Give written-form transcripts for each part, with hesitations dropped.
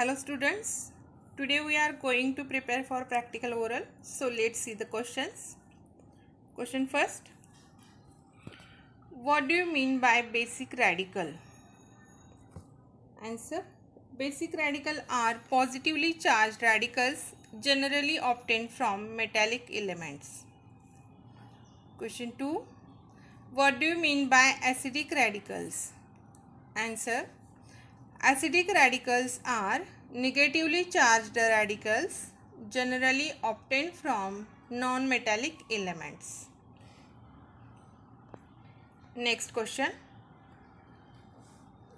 Hello students, today we are going to prepare for practical oral. So let's see the questions. Question first. What do you mean by basic radical? Answer. Basic radical are positively charged radicals generally obtained from metallic elements. Question 2. What do you mean by acidic radicals? Answer. Acidic radicals are negatively charged radicals generally obtained from non-metallic elements. Next question.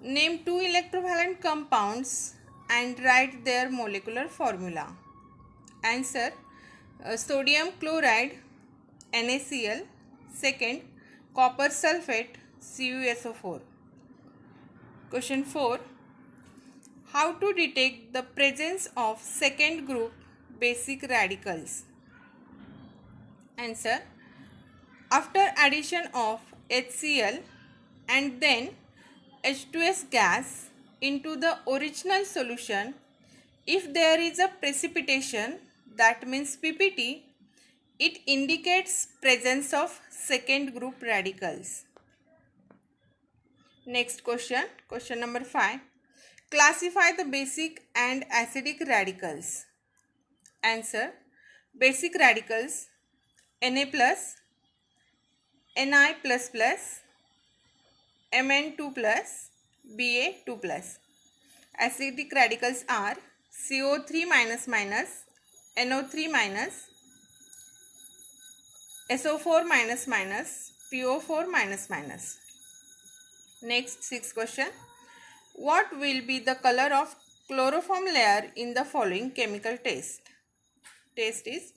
Name two electrovalent compounds and write their molecular formula. Answer. Sodium chloride NaCl. Second, copper sulfate CuSO4. Question 4. How to detect the presence of second group basic radicals? Answer. After addition of HCl and then H2S gas into the original solution, if there is a precipitation, that means PPT, it indicates presence of second group radicals. Next question, question number 5. Classify the basic and acidic radicals. Answer. Basic radicals Na+, Ni++, Mn2+, Ba2+. Acidic radicals are CO3-, NO3-, SO4-, PO4-. Next, sixth question. What will be the color of chloroform layer in the following chemical test? Test is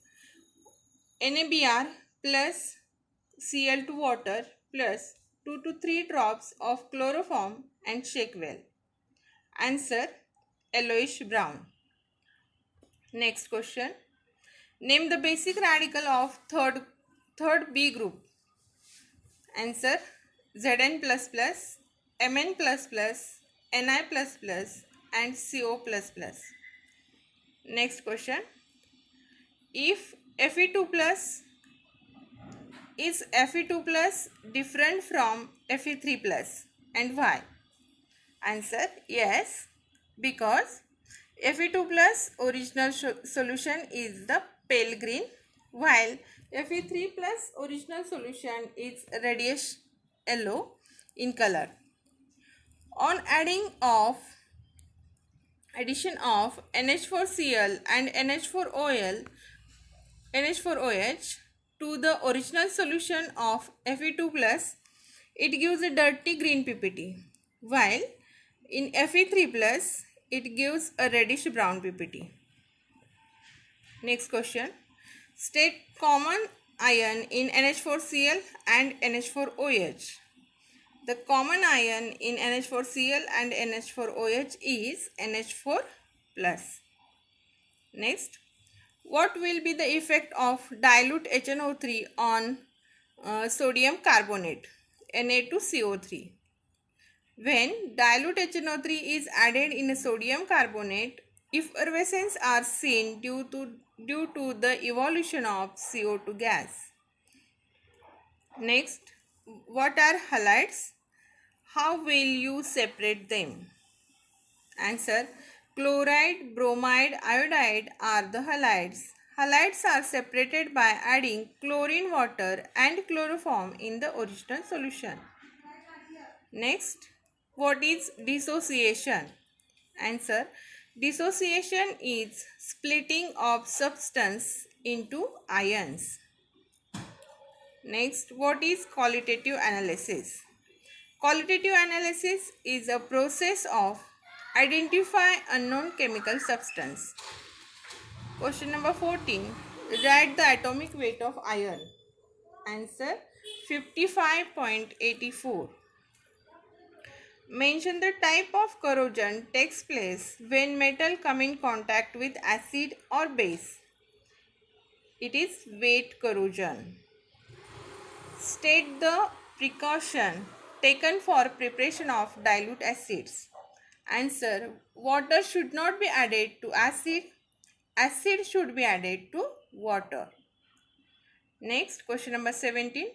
NaBr plus Cl2 water plus 2 to 3 drops of chloroform and shake well. Answer. Yellowish brown. Next question. Name the basic radical of third B group. Answer. Zn++, Mn++, Ni++, and CO++. Next question. If Fe2 plus is Fe2 plus different from Fe3 plus and why? Answer. Yes, because Fe2 plus original solution is the pale green, while Fe3 plus original solution is reddish yellow in color. On addition of NH4Cl and NH4OH to the original solution of Fe2 plus, it gives a dirty green PPT, while in Fe3 plus it gives a reddish brown PPT. Next question. State common ion in NH4Cl and NH4OH. The common ion in NH4Cl and NH4OH is NH4 plus. Next, what will be the effect of dilute HNO3 on sodium carbonate Na2CO3? When dilute HNO3 is added in a sodium carbonate, effervescence are seen due to the evolution of CO2 gas. Next, what are halides? How will you separate them? Answer. Chloride, bromide, iodide are the halides. Halides are separated by adding chlorine water and chloroform in the original solution. Next, what is dissociation? Answer. Dissociation is splitting of substance into ions. Next, what is qualitative analysis? Qualitative analysis is a process of identify unknown chemical substance. Question number 14. Write the atomic weight of iron. Answer. 55.84. Mention the type of corrosion takes place when metal come in contact with acid or base. It is wet corrosion. State the precaution taken for preparation of dilute acids. Answer. Water should not be added to acid. Acid should be added to water. Next, question number 17.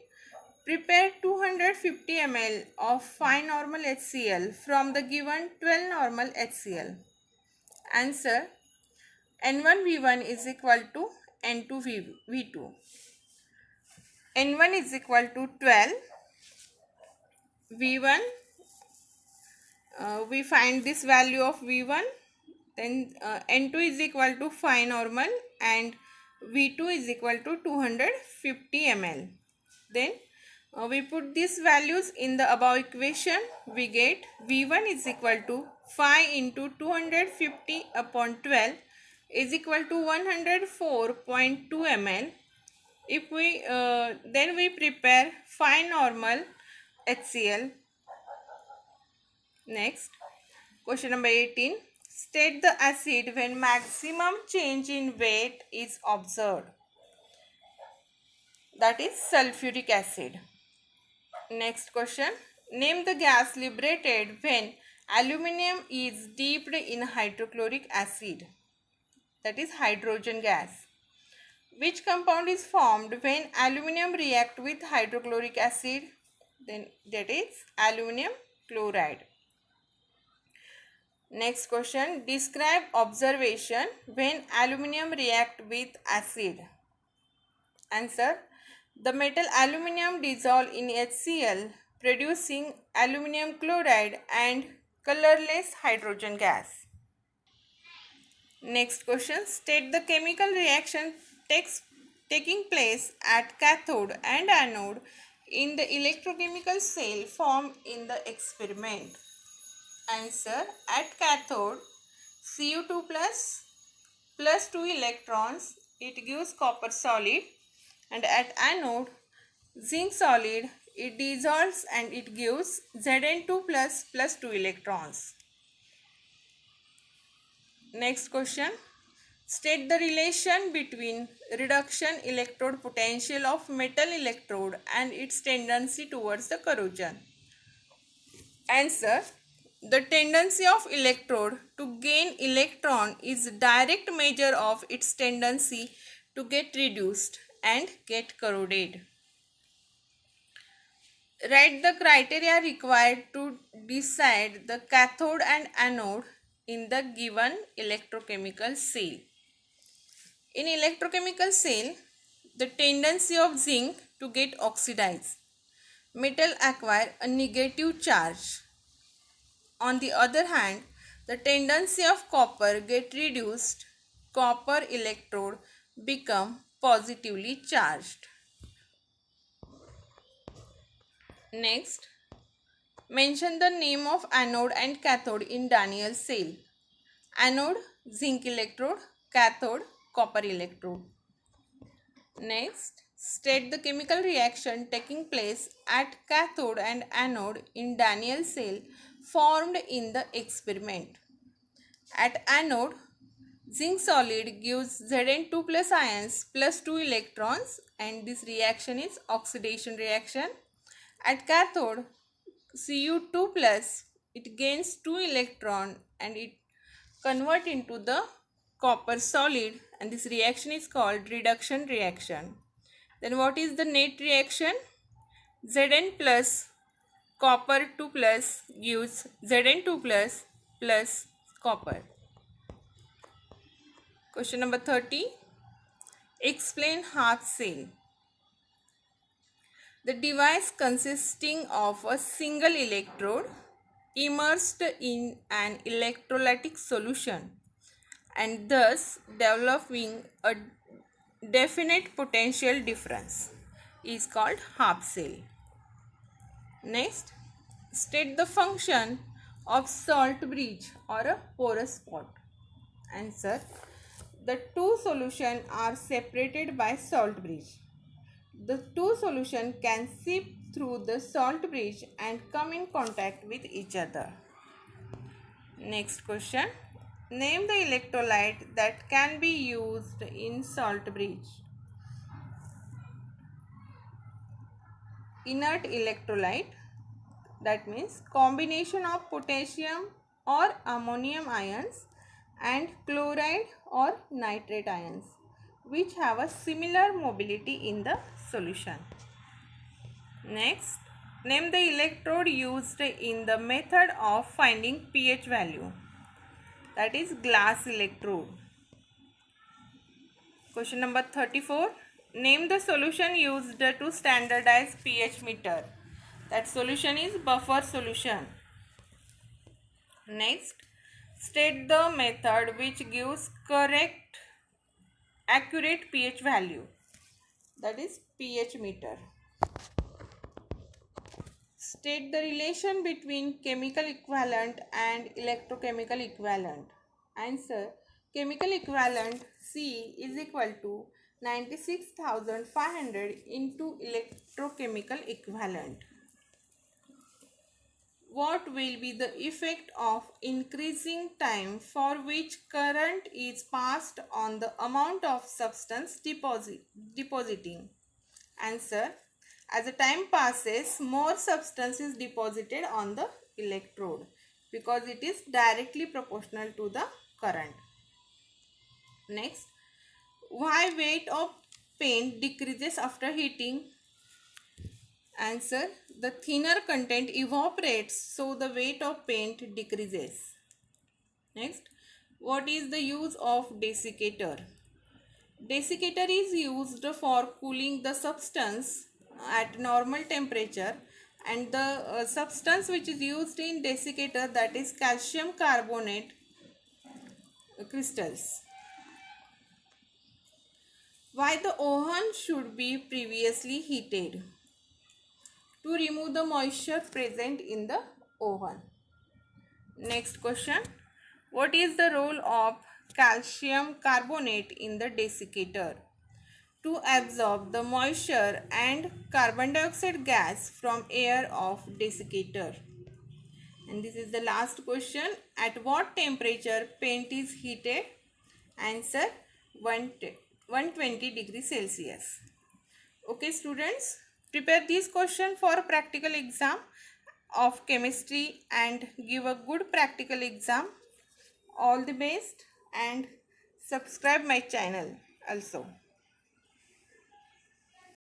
Prepare 250 ml of fine normal HCl from the given 12 normal HCl. Answer. N1V1 is equal to N2V2. N1 is equal to 12. V1, we find this value of V1. Then N2 is equal to 5 normal and V2 is equal to 250 ml. Then we put these values in the above equation. We get V1 is equal to 5 into 250 upon 12 is equal to 104.2 ml. If we then we prepare 5 normal HCl. Next, question number 18. State the acid when maximum change in weight is observed. That is sulfuric acid. Next question. Name the gas liberated when aluminum is dipped in hydrochloric acid. That is hydrogen gas. Which compound is formed when aluminum react with hydrochloric acid? Then that is aluminum chloride. Next question. Describe observation when aluminum react with acid. Answer. The metal aluminum dissolve in HCl producing aluminum chloride and colorless hydrogen gas. Next question. State the chemical reaction taking place at cathode and anode in the electrochemical cell formed in the experiment. Answer. At cathode, Cu2 plus 2 electrons, it gives copper solid, and at anode, zinc solid, it dissolves and it gives Zn2 plus 2 electrons. Next question. State the relation between reduction electrode potential of metal electrode and its tendency towards the corrosion. Answer. The tendency of electrode to gain electron is a direct measure of its tendency to get reduced and get corroded. Write the criteria required to decide the cathode and anode in the given electrochemical cell. In electrochemical cell, the tendency of zinc to get oxidized. Metal acquire a negative charge. On the other hand, the tendency of copper get reduced. Copper electrode become positively charged. Next, mention the name of anode and cathode in Daniell cell. Anode, zinc electrode, cathode, copper electrode. Next, state the chemical reaction taking place at cathode and anode in Daniell cell formed in the experiment. At anode, zinc solid gives Zn2 plus ions plus 2 electrons, and this reaction is oxidation reaction. At cathode, Cu2 plus, it gains 2 electron and it convert into the copper solid, and this reaction is called reduction reaction. Then what is the net reaction? Zn plus copper 2 plus gives Zn2 plus copper. Question number 30. Explain half cell. The device consisting of a single electrode immersed in an electrolytic solution and thus developing a definite potential difference is called half cell. Next, state the function of salt bridge or a porous spot. Answer. The two solutions are separated by salt bridge. The two solutions can seep through the salt bridge and come in contact with each other. Next question. Name the electrolyte that can be used in salt bridge. Inert electrolyte, that means combination of potassium or ammonium ions and chloride or nitrate ions which have a similar mobility in the solution. Next, name the electrode used in the method of finding pH value. That is glass electrode. Question number 34. Name the solution used to standardize pH meter. That solution is buffer solution. Next, state the method which gives correct, accurate pH value. That is pH meter. State the relation between chemical equivalent and electrochemical equivalent. Answer: chemical equivalent C is equal to 96,500 into electrochemical equivalent. What will be the effect of increasing time for which current is passed on the amount of substance depositing? Answer: as the time passes, more substance is deposited on the electrode because it is directly proportional to the current. Next, why weight of paint decreases after heating? Answer: the thinner content evaporates, so the weight of paint decreases. Next, what is the use of desiccator? Desiccator is used for cooling the substance at normal temperature, and the substance which is used in desiccator, that is calcium carbonate crystals. Why the oven should be previously heated? To remove the moisture present in the oven. Next question. What is the role of calcium carbonate in the desiccator? To absorb the moisture and carbon dioxide gas from air of desiccator. And this is the last question. At what temperature paint is heated? Answer: 120 degrees Celsius. Okay students, prepare this question for practical exam of chemistry and give a good practical exam. All the best and subscribe my channel also.